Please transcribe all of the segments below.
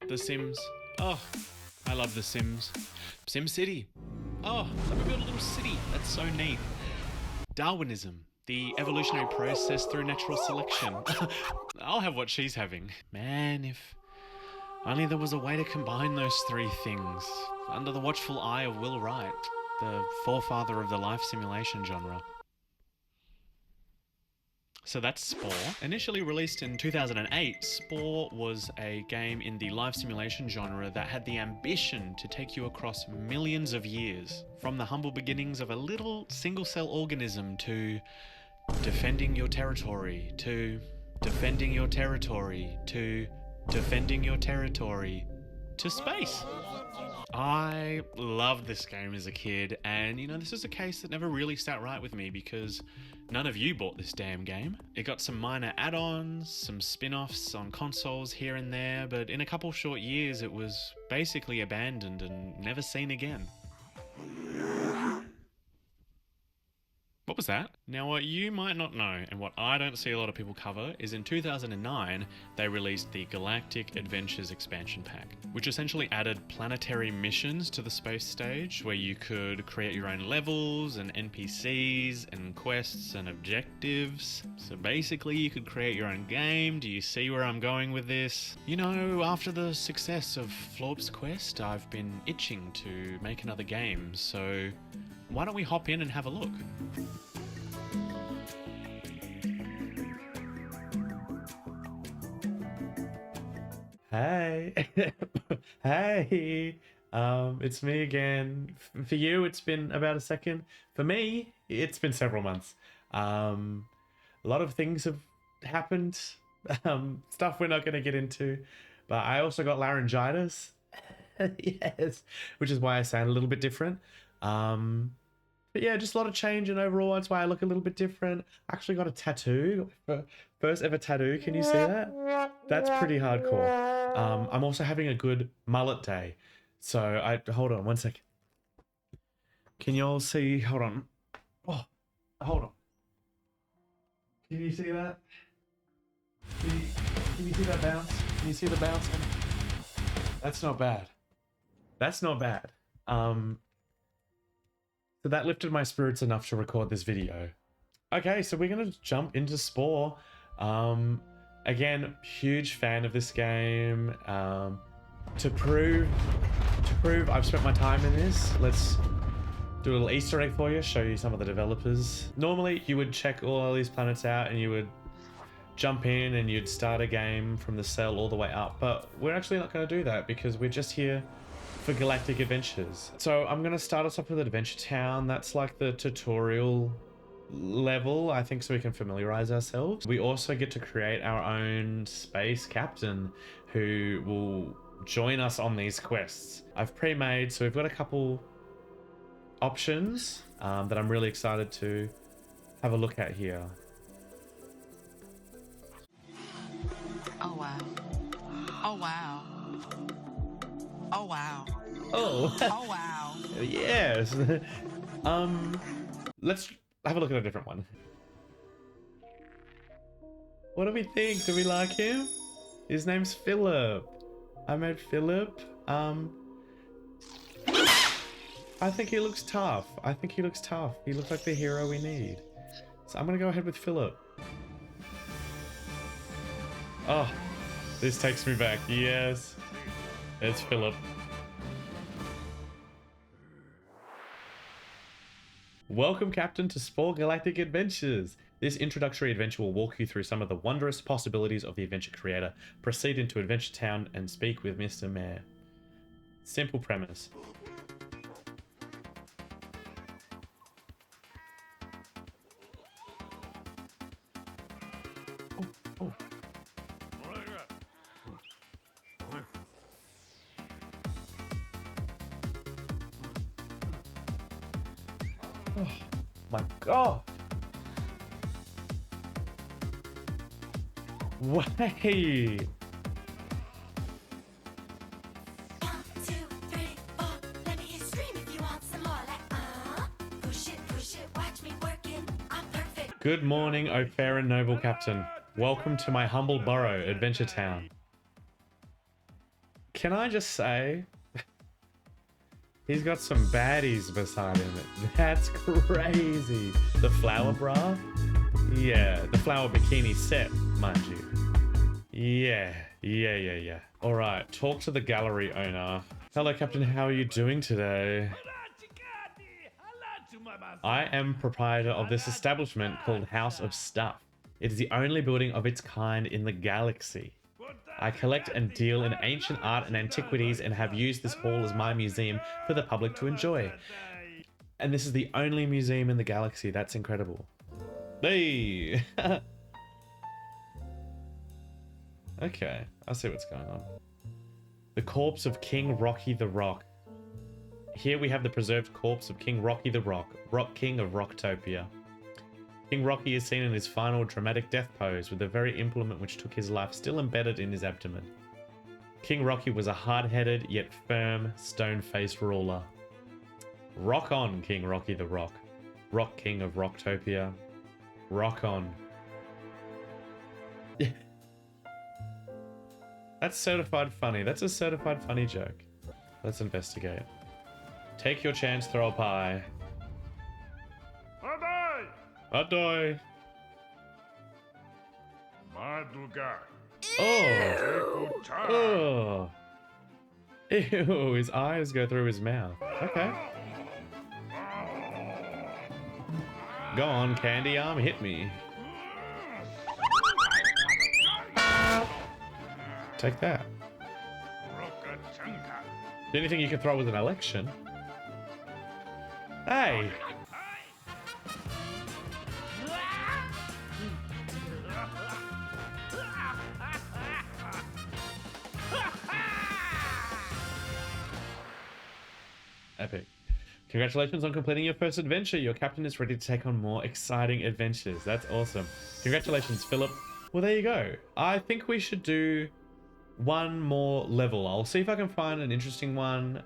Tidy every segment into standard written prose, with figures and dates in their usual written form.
The Sims. Oh, I love The Sims. Sim City. Oh, let me build a little city. That's so neat. Darwinism. The evolutionary process through natural selection. I'll have what she's having. Man, if only there was a way to combine those three things. Under the watchful eye of Will Wright, the forefather of the life simulation genre. So that's Spore. Initially released in 2008, Spore was a game in the life simulation genre that had the ambition to take you across millions of years. From the humble beginnings of a little single-cell organism to defending your territory, to defending your territory, to defending your territory, to space. I loved this game as a kid, and you know, this is a case that never really sat right with me because none of you bought this damn game. It got some minor add-ons, some spin-offs on consoles here and there, but in a couple short years it was basically abandoned and never seen again. What was that? Now, what you might not know, and what I don't see a lot of people cover, is in 2009, they released the Galactic Adventures expansion pack, which essentially added planetary missions to the space stage, where you could create your own levels and NPCs and quests and objectives. So basically, you could create your own game. Do you see where I'm going with this? You know, after the success of Florb's quest, I've been itching to make another game, so why don't we hop in and have a look? Hey, hey, it's me again. For you, it's been about a second. For me, it's been several months. A lot of things have happened, stuff we're not going to get into, but I also got laryngitis. Yes, which is why I sound a little bit different. But yeah, just a lot of change, and overall that's why I look a little bit different. I actually got a tattoo, first ever tattoo. Can you see that? That's pretty hardcore. I'm also having a good mullet day. So hold on one second. Can you all see? Hold on. Oh, hold on. Can you see that? Can you see that bounce? Can you see the bounce? That's not bad. That's not bad. So that lifted my spirits enough to record this video. Okay, so we're gonna jump into Spore. Again, huge fan of this game. To prove I've spent my time in this, let's do a little Easter egg for you, show you some of the developers. Normally, you would check all these planets out and you would jump in and you'd start a game from the cell all the way up, but we're actually not gonna do that because we're just here for Galactic Adventures. So I'm going to start us off with Adventure Town. That's like the tutorial level, I think, so we can familiarize ourselves. We also get to create our own space captain who will join us on these quests. I've pre-made, so we've got a couple options that I'm really excited to have a look at here. Oh wow. Oh wow. Oh wow. Oh. Oh wow. Yes. Let's have a look at a different one. What do we think? Do we like him? His name's Philip. I made Philip. I think he looks tough. He looks like the hero we need. So I'm gonna go ahead with Philip. Oh, this takes me back. Yes. It's Philip. Welcome, Captain, to Spore Galactic Adventures. This introductory adventure will walk you through some of the wondrous possibilities of the adventure creator. Proceed into Adventure Town and speak with Mr. Mayor. Simple premise. Oh. Oh my god! Wait! 1, 2, 3, 4. Let me hear you scream if you want some more. Like, push it, watch me working. I'm perfect. Good morning, O fair and noble captain. Welcome to my humble burrow, Adventure Town. Can I just say, he's got some baddies beside him. That's crazy. The flower bra? Yeah, the flower bikini set, mind you. Yeah. All right, talk to the gallery owner. Hello, Captain. How are you doing today? I am proprietor of this establishment called House of Stuff. It is the only building of its kind in the galaxy. I collect and deal in ancient art and antiquities and have used this hall as my museum for the public to enjoy. And this is the only museum in the galaxy. That's incredible. Hey! Okay, I see what's going on. The corpse of King Rocky the Rock. Here we have the preserved corpse of King Rocky the Rock, Rock King of Rocktopia. King Rocky is seen in his final dramatic death pose with the very implement which took his life still embedded in his abdomen. King Rocky was a hard-headed yet firm, stone-faced ruler. Rock on, King Rocky the Rock, Rock King of Rocktopia. Rock on. That's certified funny. That's a certified funny joke. Let's investigate. Take your chance, throw a pie. Adoy! Oh! Oh! Ew, his eyes go through his mouth. Okay. Go on, Candy Arm, hit me. Take that. The only thing you can throw with an election. Hey! Epic. Congratulations on completing your first adventure. Your captain is ready to take on more exciting adventures. That's awesome. Congratulations, Philip. Well, there you go. I think we should do one more level. I'll see if I can find an interesting one.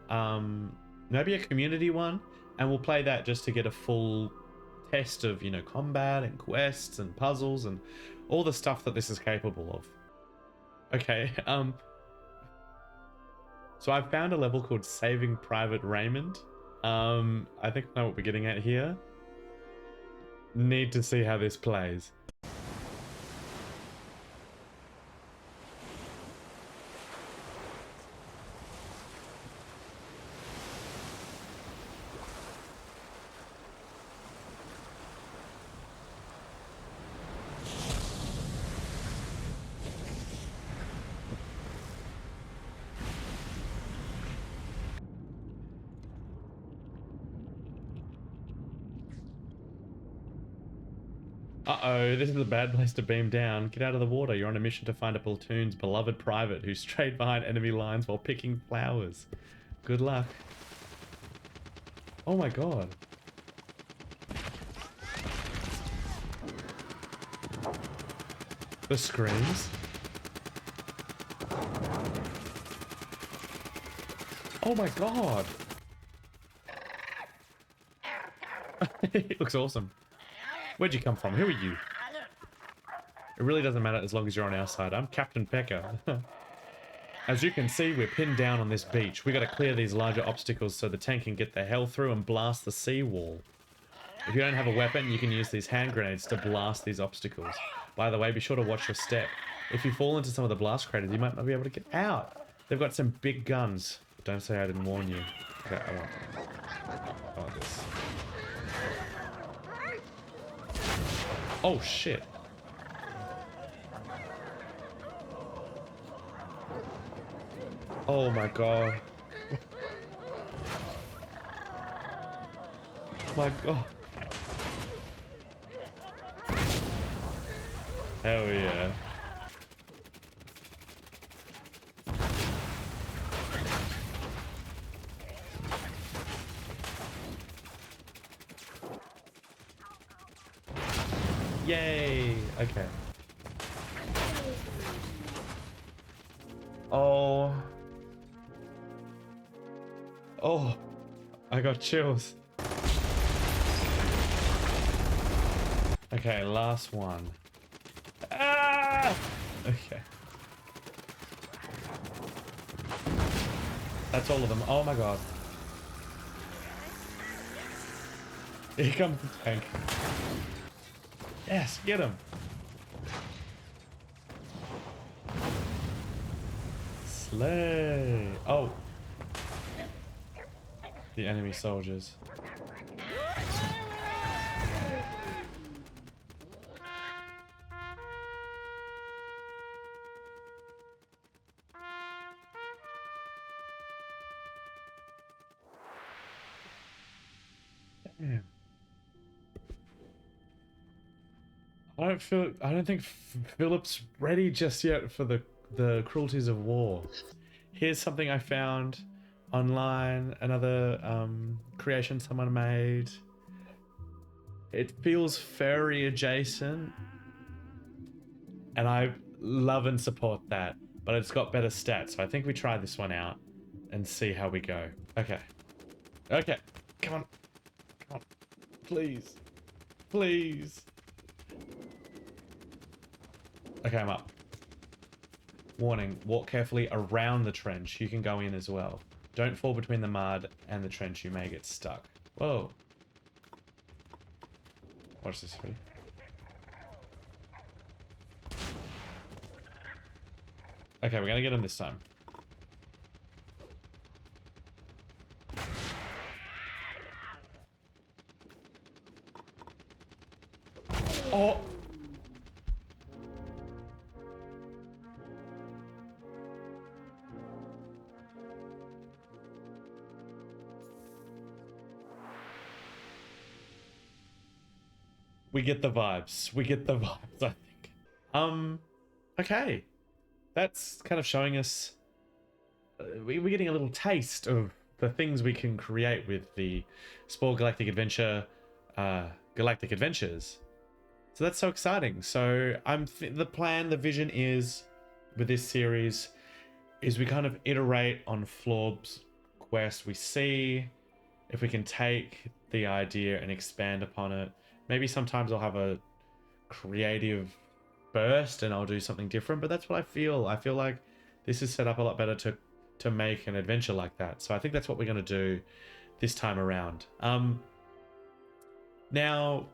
Maybe a community one. And we'll play that just to get a full test of, you know, combat and quests and puzzles and all the stuff that this is capable of. Okay, so I've found a level called Saving Private Raymond. I think I know what we're getting at here. Need to see how this plays. Uh-oh, this is a bad place to beam down. Get out of the water. You're on a mission to find a platoon's beloved private who strayed behind enemy lines while picking flowers. Good luck. Oh my god. The screams. Oh my god. It looks awesome. Where'd you come from? Who are you? It really doesn't matter as long as you're on our side. I'm Captain Pecker. As you can see, we're pinned down on this beach. We gotta clear these larger obstacles so the tank can get the hell through and blast the seawall. If you don't have a weapon, you can use these hand grenades to blast these obstacles. By the way, be sure to watch your step. If you fall into some of the blast craters, you might not be able to get out. They've got some big guns. Don't say I didn't warn you. Okay, I want this. Oh shit. Oh my god. My god. Hell yeah. Yay! Okay. Oh. Oh. I got chills. Okay, last one. Ah! Okay. That's all of them. Oh my god. Here comes the tank. Yes, get him. Slay. Oh. The enemy soldiers. Damn. I don't think Philip's ready just yet for the cruelties of war. Here's something I found online, another creation someone made. It feels furry adjacent, and I love and support that, but it's got better stats, so I think we try this one out and see how we go. Okay. Okay. Come on. Come on. Please. Please. Okay, I'm up. Warning, walk carefully around the trench. You can go in as well. Don't fall between the mud and the trench. You may get stuck. Whoa. What's this for? Okay, we're gonna get him this time. Oh! We get the vibes. We get the vibes, I think. Okay. That's kind of showing us... we're getting a little taste of the things we can create with the Spore Galactic Adventure, Galactic Adventures. So that's so exciting. So the vision is, with this series, is we kind of iterate on Florb's quest. We see if we can take the idea and expand upon it. Maybe sometimes I'll have a creative burst and I'll do something different, but that's what I feel. I feel like this is set up a lot better to make an adventure like that. So I think that's what we're going to do this time around. Now,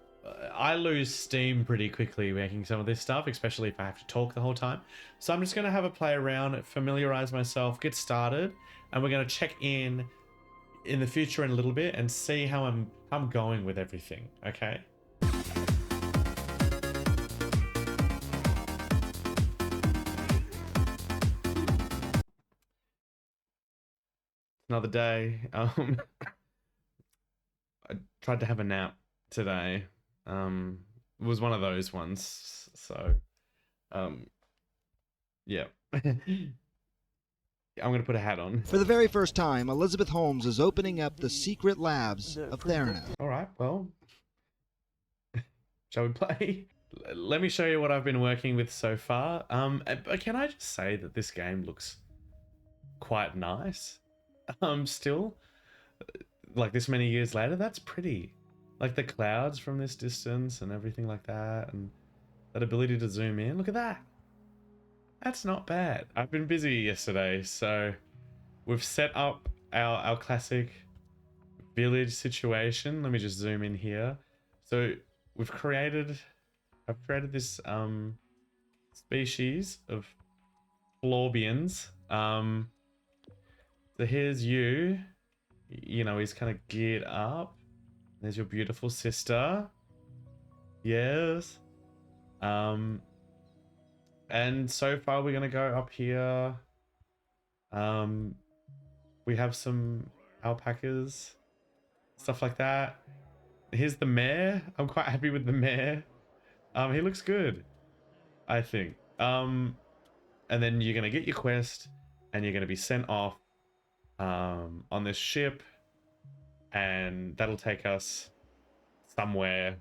I lose steam pretty quickly making some of this stuff, especially if I have to talk the whole time. So I'm just going to have a play around, familiarize myself, get started, and we're going to check in the future in a little bit and see how I'm going with everything, okay? Another day. I tried to have a nap today. It was one of those ones. So, yeah. I'm gonna put a hat on. For the very first time, Elizabeth Holmes is opening up the secret labs of Theranos. All right. Well, shall we play? Let me show you what I've been working with so far. But can I just say that this game looks quite nice? Still, like this many years later, that's pretty. Like the clouds from this distance and everything like that, and that ability to zoom in. Look at that. That's not bad. I've been busy yesterday, so we've set up our classic village situation. Let me just zoom in here. So I've created this species of Florbians. So here's you. You know, he's kind of geared up. There's your beautiful sister. Yes. And so far we're gonna go up here. We have some alpacas, stuff like that. Here's the mayor. I'm quite happy with the mayor. He looks good, I think. And then you're gonna get your quest and you're gonna be sent off on this ship, and that'll take us somewhere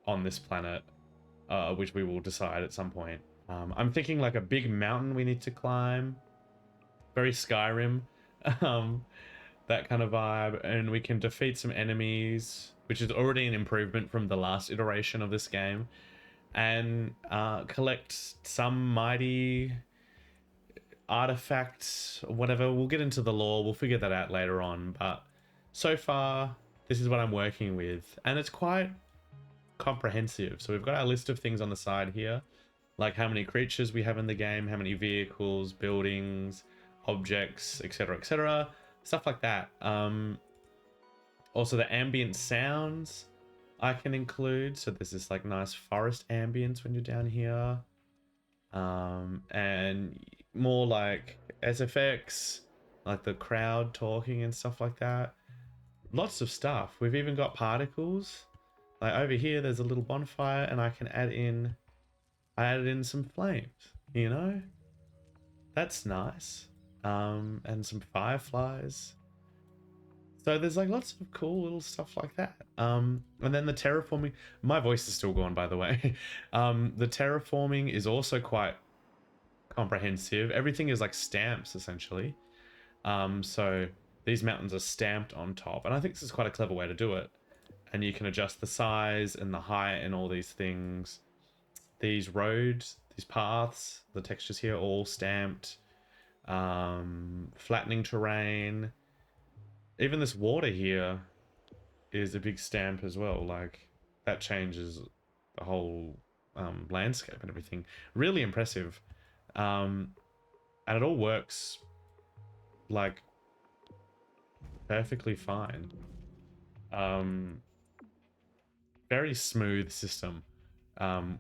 on this planet, which we will decide at some point. I'm thinking like a big mountain we need to climb, very Skyrim, that kind of vibe, and we can defeat some enemies, which is already an improvement from the last iteration of this game, and collect some mighty artifact, whatever. We'll get into the lore. We'll figure that out later on. But so far, this is what I'm working with. And it's quite comprehensive. So we've got our list of things on the side here. Like how many creatures we have in the game, how many vehicles, buildings, objects, etc., stuff like that. Also the ambient sounds I can include. So there's this like nice forest ambience when you're down here. And more like SFX, like the crowd talking and stuff like that. Lots of stuff. We've even got particles. Like over here, there's a little bonfire, and I can add in. I added in some flames. You know, that's nice. And some fireflies. So there's like lots of cool little stuff like that. And then the terraforming. My voice is still gone, by the way. The terraforming is also quite comprehensive. Everything is like stamps essentially. So these mountains are stamped on top, and I think this is quite a clever way to do it. And you can adjust the size and the height and all these things. These roads, these paths, the textures here all stamped. Flattening terrain. Even this water here is a big stamp as well. Like that changes the whole landscape and everything. Really impressive. And it all works like perfectly fine. Very smooth system,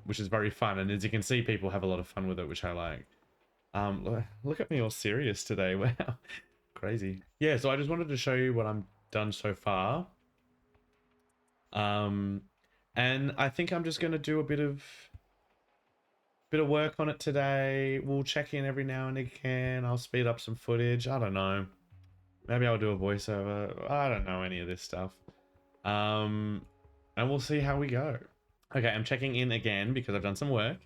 which is very fun. And as you can see, people have a lot of fun with it, which I like. Look at me all serious today. Wow. Crazy. Yeah, so I just wanted to show you what I'm done so far. And I think I'm just going to do a bit of work on it today. We'll check in every now and again. I'll speed up some footage. I don't know. Maybe I'll do a voiceover. I don't know any of this stuff. And we'll see how we go. Okay, I'm checking in again because I've done some work.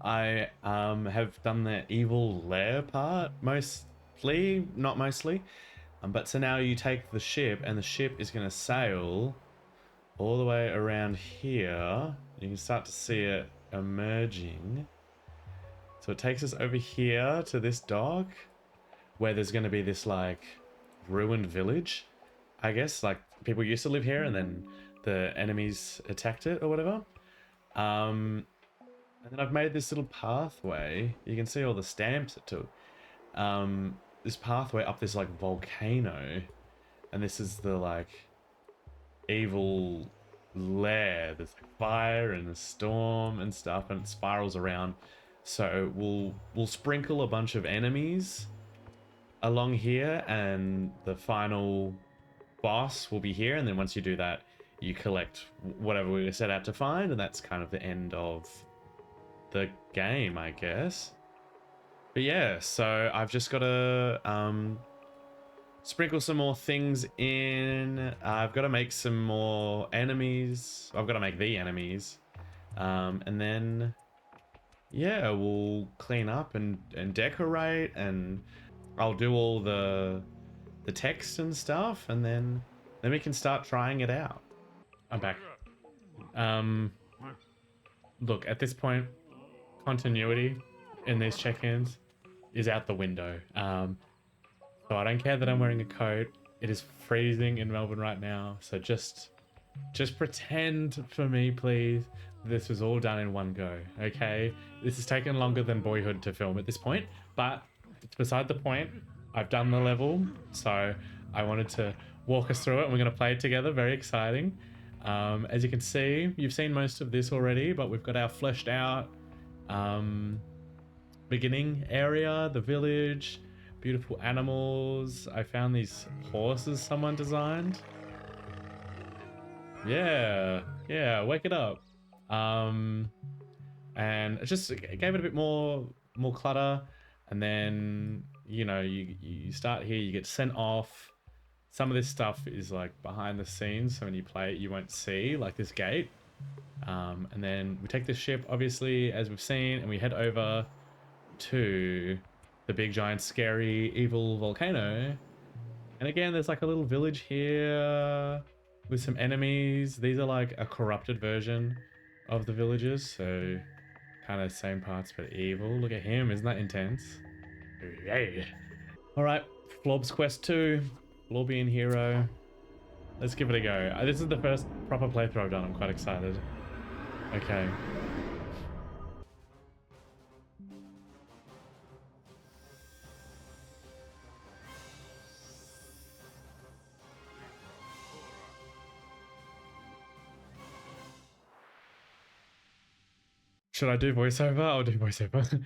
I have done the evil lair part mostly, not mostly. But so now you take the ship, and the ship is going to sail all the way around here. You can start to see it emerging. So it takes us over here to this dock where there's going to be this like ruined village, I guess. Like people used to live here and then the enemies attacked it or whatever. And then I've made this little pathway. You can see all the stamps it took. This pathway up this like volcano. And this is the like evil lair. There's like fire and a storm and stuff, and it spirals around. So we'll sprinkle a bunch of enemies along here, and the final boss will be here. And then once you do that, you collect whatever we set out to find, and that's kind of the end of the game, I guess. But yeah, so I've just got to sprinkle some more things in. I've got to make some more enemies. I've got to make the enemies. And then, yeah, we'll clean up and decorate, and I'll do all the text and stuff, and then we can start trying it out. I'm back. Look, at this point, continuity in these check-ins is out the window. So I don't care that I'm wearing a coat. It is freezing in Melbourne right now. So just pretend for me, please. This was all done in one go, okay? This has taken longer than Boyhood to film at this point, but it's beside the point. I've done the level, so I wanted to walk us through it, and we're going to play it together. Very exciting. As you can see, you've seen most of this already, but we've got our fleshed out beginning area, the village, beautiful animals. I found these horses someone designed. Yeah, wake it up. And it just gave it a bit more clutter, and then you know you start here, you get sent off. Some of this stuff is like behind the scenes, so when you play it you won't see, like this gate. And then we take this ship, obviously, as we've seen, and we head over to the big giant scary evil volcano. And again, there's like a little village here with some enemies. These are like a corrupted version of the villages, so kind of same parts but evil. Look at him, isn't that intense? Yay. Alright, Florb's Quest 2, Florbian Hero. Let's give it a go. This is the first proper playthrough I've done. I'm quite excited. Okay. Should I do voiceover? I'll do voiceover.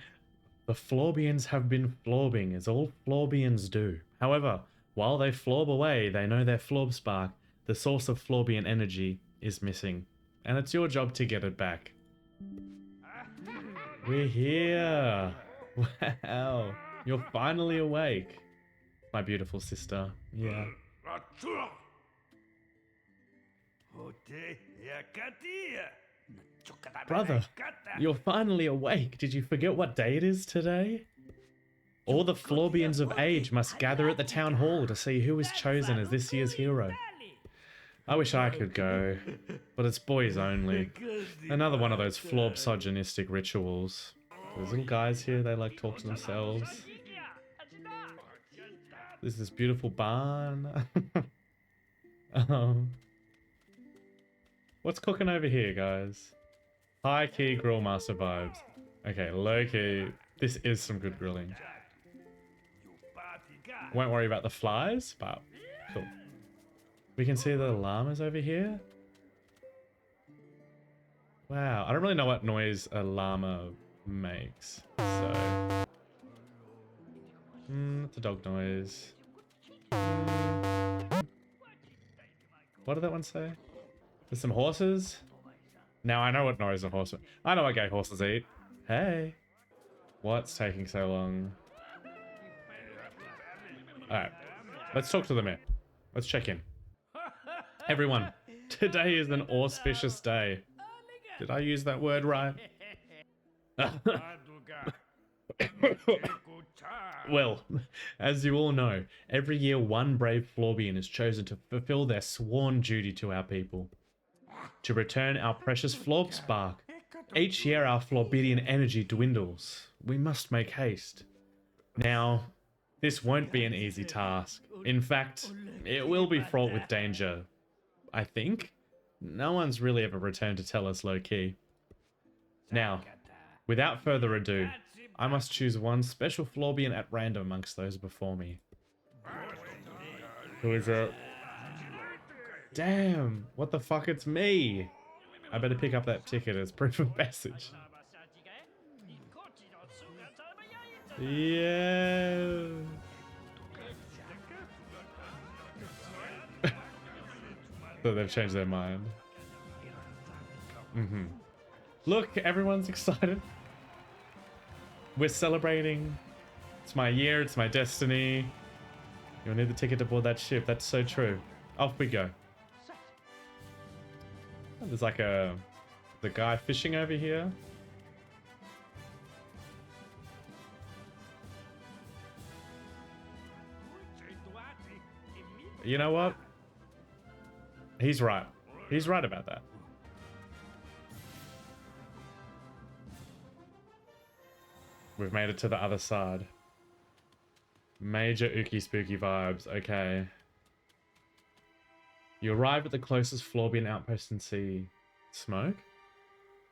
The Florbians have been florbing, as all Florbians do. However, while they florb away, they know their florb spark, the source of Florbian energy, is missing. And it's your job to get it back. We're here! Wow! You're finally awake! My beautiful sister. Yeah. Brother, you're finally awake. Did you forget what day it is today? All the Florbians of age must gather at the town hall to see who is chosen as this year's hero. I wish I could go, but it's boys only. Another one of those Florb-sogynistic rituals. There's little guys here, they like talk to themselves. There's this beautiful barn. What's cooking over here, guys? High key grill master vibes. Okay, low key. This is some good grilling. Won't worry about the flies, but cool. We can see the llamas over here. Wow, I don't really know what noise a llama makes. So, it's a dog noise. What did that one say? There's some horses. Now I know what noise a horse. I know what gay horses eat. Hey, what's taking so long? All right, let's talk to the man. Let's check in. Everyone, today is an auspicious day. Did I use that word right? Well, as you all know, every year one brave Florbian is chosen to fulfill their sworn duty to our people. To return our precious Florb spark. Each year our Florbidian energy dwindles. We must make haste. Now, this won't be an easy task. In fact, it will be fraught with danger. I think. No one's really ever returned to tell us low-key. Now, without further ado, I must choose one special Florbian at random amongst those before me. Who is it? Damn, what the fuck, it's me! I better pick up that ticket as proof of passage. Yeah. So they've changed their mind. Look, everyone's excited. We're celebrating. It's my year, it's my destiny. You'll need the ticket to board that ship. That's so true. Off we go. Oh, there's like the guy fishing over here. You know what? He's right. He's right about that. We've made it to the other side. Major ooky spooky vibes. Okay. You arrive at the closest Florbian outpost and see smoke?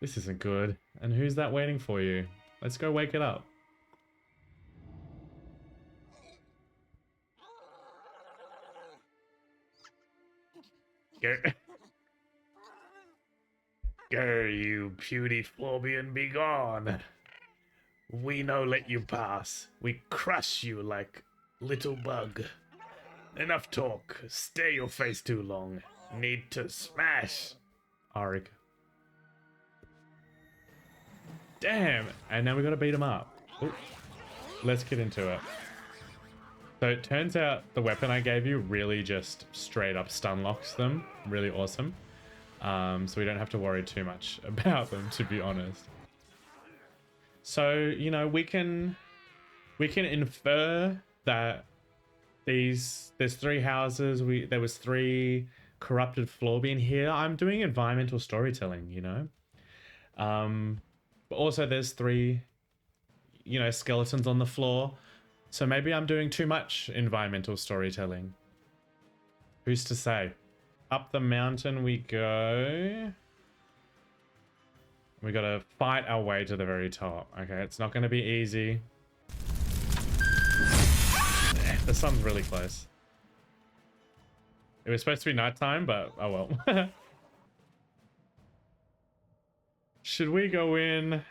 This isn't good. And who's that waiting for you? Let's go wake it up. Go. Go, you puny Florbian, be gone. We no let you pass. We crush you like little bug. Enough talk. Stay your face too long. Need to smash. Arik. Damn. And now we gotta beat him up. Ooh. Let's get into it. So it turns out the weapon I gave you really just straight up stun locks them. Really awesome. So we don't have to worry too much about them, to be honest. So, you know, we can infer that there's 3 houses. There was 3 corrupted Florbian here. I'm doing environmental storytelling, you know. But also there's 3, you know, skeletons on the floor. So maybe I'm doing too much environmental storytelling. Who's to say? Up the mountain we go. We gotta fight our way to the very top. Okay, it's not gonna be easy. The sun's really close. It was supposed to be nighttime, but oh well. Should we go in?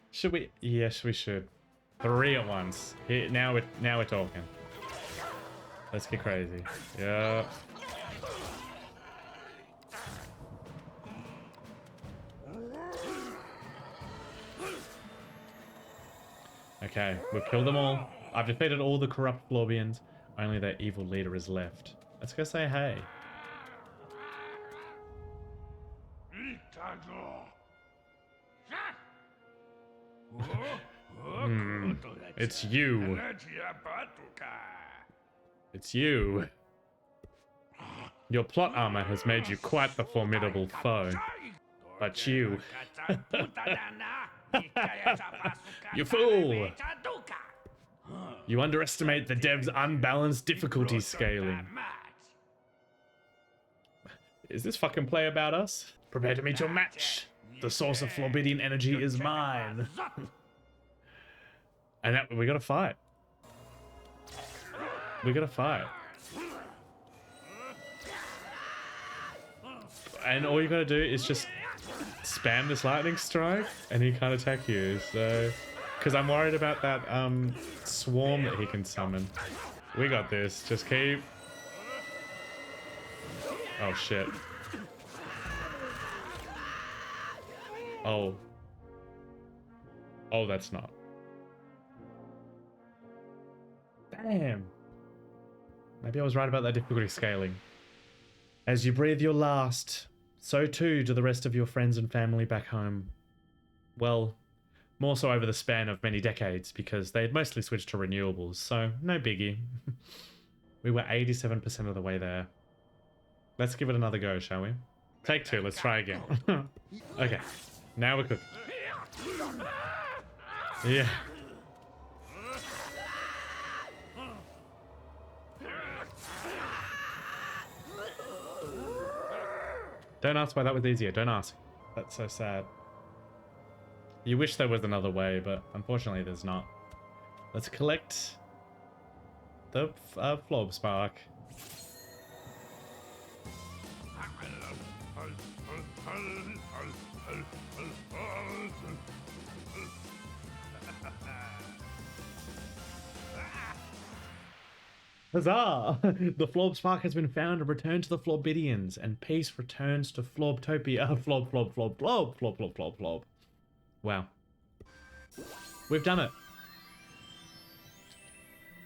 Should we? Yes, we should. 3 at once. Here, now we're talking. Let's get crazy. Yeah. Okay, we've killed them all. I've defeated all the corrupt Florbians. Only their evil leader is left. Let's go say hey. It's you. It's you. Your plot armor has made you quite the formidable foe. But you... You fool! You underestimate the dev's unbalanced difficulty scaling. Is this fucking play about us? Prepare to meet your match. The source of Florbidian energy is mine. And that, we gotta fight. We gotta fight. And all you gotta do is just spam this lightning strike and he can't attack you. So, because I'm worried about that swarm that he can summon. We got this. Just keep. Oh shit. Oh. Oh, that's not. Damn. Maybe I was right about that difficulty scaling. As you breathe your last, so too do the rest of your friends and family back home. Well, more so over the span of many decades, because they had mostly switched to renewables, so no biggie. We were 87% of the way there. Let's give it another go, shall we? Take 2, let's try again. Okay, now we're cooking. Yeah. Don't ask why that was easier. Don't ask. That's so sad. You wish there was another way, but unfortunately there's not. Let's collect the Florb spark. Huzzah! The Florb spark has been found and returned to the Florbidians, and peace returns to Florbtopia. Flob. Wow. We've done it.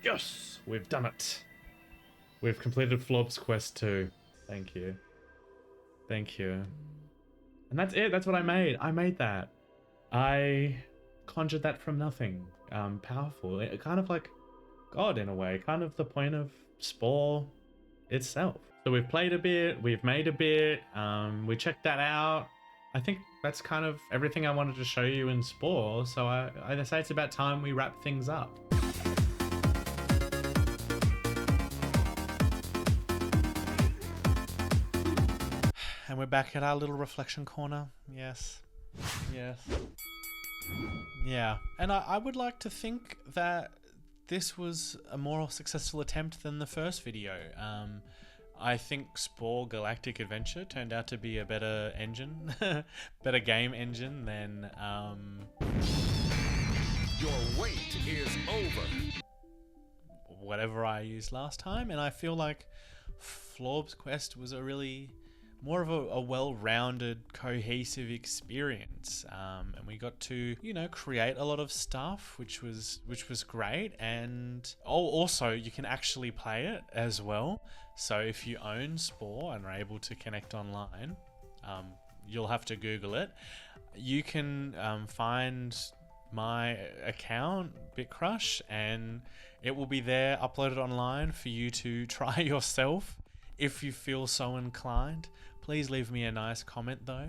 Yes! We've done it. We've completed Florb's quest too. Thank you. Thank you. And that's it. That's what I made. I made that. I conjured that from nothing. Powerful. It kind of like God in a way, kind of the point of Spore itself. So we've played a bit, we've made a bit, we checked that out. I think that's kind of everything I wanted to show you in Spore, so I say it's about time we wrap things up. And we're back at our little reflection corner. Yes. Yes. Yeah. And I would like to think that this was a more successful attempt than the first video. I think Spore Galactic Adventure turned out to be a better engine, better game engine than Your wait is over. whatever I used last time, and I feel like Florb's quest was a really more of a well-rounded, cohesive experience, and we got to, you know, create a lot of stuff, which was great. And also you can actually play it as well. So if you own Spore and are able to connect online, you'll have to Google it. You can find my account, BitCrush, and it will be there uploaded online for you to try yourself if you feel so inclined. Please leave me a nice comment though.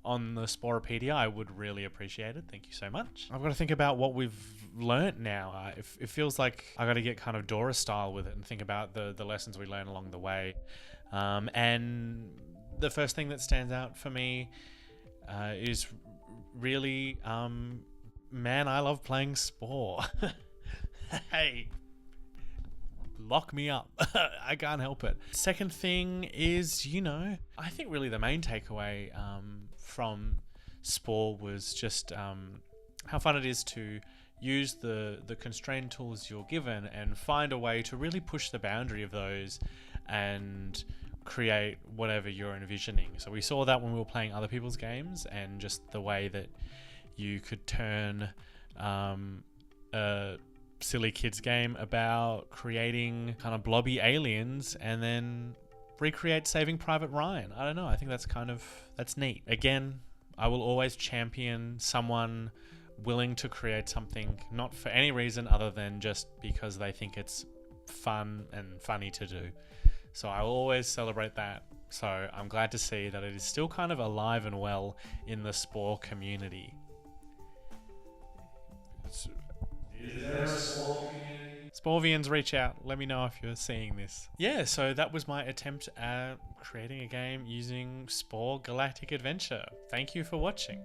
on the Spore PDI, I would really appreciate it. Thank you so much. I've got to think about what we've learnt now. It feels like I got to get kind of Dora style with it and think about the lessons we learn along the way. And the first thing that stands out for me is really, man, I love playing Spore. Hey, lock me up. I can't help it. Second thing is, I think really the main takeaway from Spore was just how fun it is to use the constrained tools you're given and find a way to really push the boundary of those and create whatever you're envisioning. So we saw that when we were playing other people's games, and just the way that you could turn a silly kids game about creating kind of blobby aliens and then recreate Saving Private Ryan. I don't know. I think that's neat. Again, I will always champion someone willing to create something not for any reason other than just because they think it's fun and funny to do. So I will always celebrate that. So I'm glad to see that it is still kind of alive and well in the Spore community. Is there a Spore community? Sporevians, reach out. Let me know if you're seeing this. Yeah, so that was my attempt at creating a game using Spore Galactic Adventure. Thank you for watching.